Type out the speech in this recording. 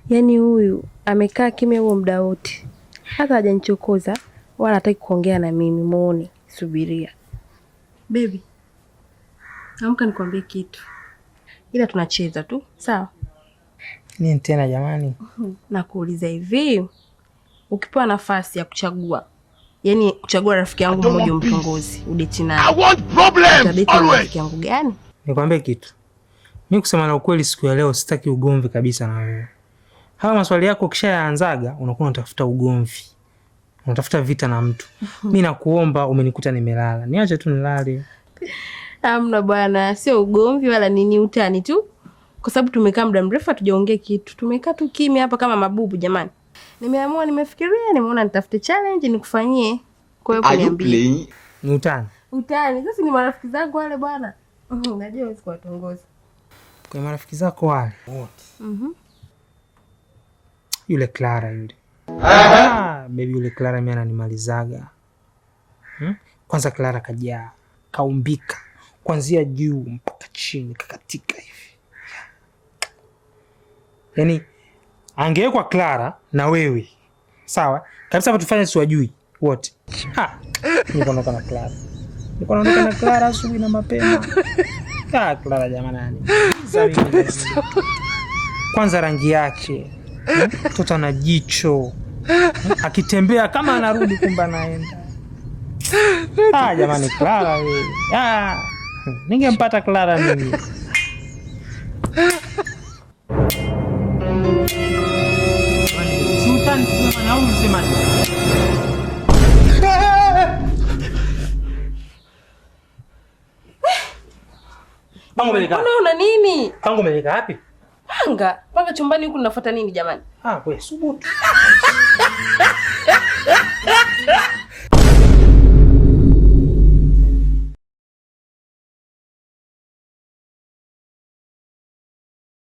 Yaani huyu amekaa kimya huo muda wote. Hata hajanichokoza wala hataki kuongea na mimi, muone. Subiria. Baby. Amka nikwambie kitu. Ila tunacheza tu, sawa? Nini tena jamani? Nakuuliza hivi, ukipewa nafasi ya kuchagua, yaani kuchagua rafiki yangu mmoja mtongozi, udeti naye. I want problems always. Rafiki yangu gani? Nikwambie kitu. Mimi kusema na ukweli siku ya leo sitaki ugomvi kabisa na wewe. Hawa maswali yako ukishayaanzaga unakuwa unatafuta ugomvi. Unatafuta vita na mtu. Mimi nakuomba, umenikuta nimelala. Niache tu nilale. Hamna bwana, sio ugomvi wala nini, utani tu. Kwa sababu tumekaa muda mrefu hatujaongea kitu. Tumekaa tu kimya hapa kama mabubu jamani. Nimeamua, nimefikiria, nimeona nitafute challenge nikufanyie. Kwa hiyo kuniambia. Ni utani. Utani. Sasa ni marafiki zangu wale bwana. Unajua wewe kuwatongoza. Kwa marafiki zako wale wote. Yule Clara yule. Baby yule Clara mimi ananimalizaga. Kwanza Clara kajaa, kaumbika kuanzia juu mpaka chini, kakatika hivi. Yaani angewekwa Clara na wewe. Sawa? Kabisa hapa tufanye siwajui wote. Niko na Clara. Niko na Clara asubuhi na mapema. Clara jamani. Kwanza rangi yake. Mtoto ana jicho. Akitembea kama anarudi kumbe anaenda. Jamani Clara wewe. Ningempata Clara mimi. Sultan kama na unasema nini? Pango meleka. Unaona nini? Pango meleka wapi? Panga chumbani huku, nafuata nini jamani? Wewe subutu.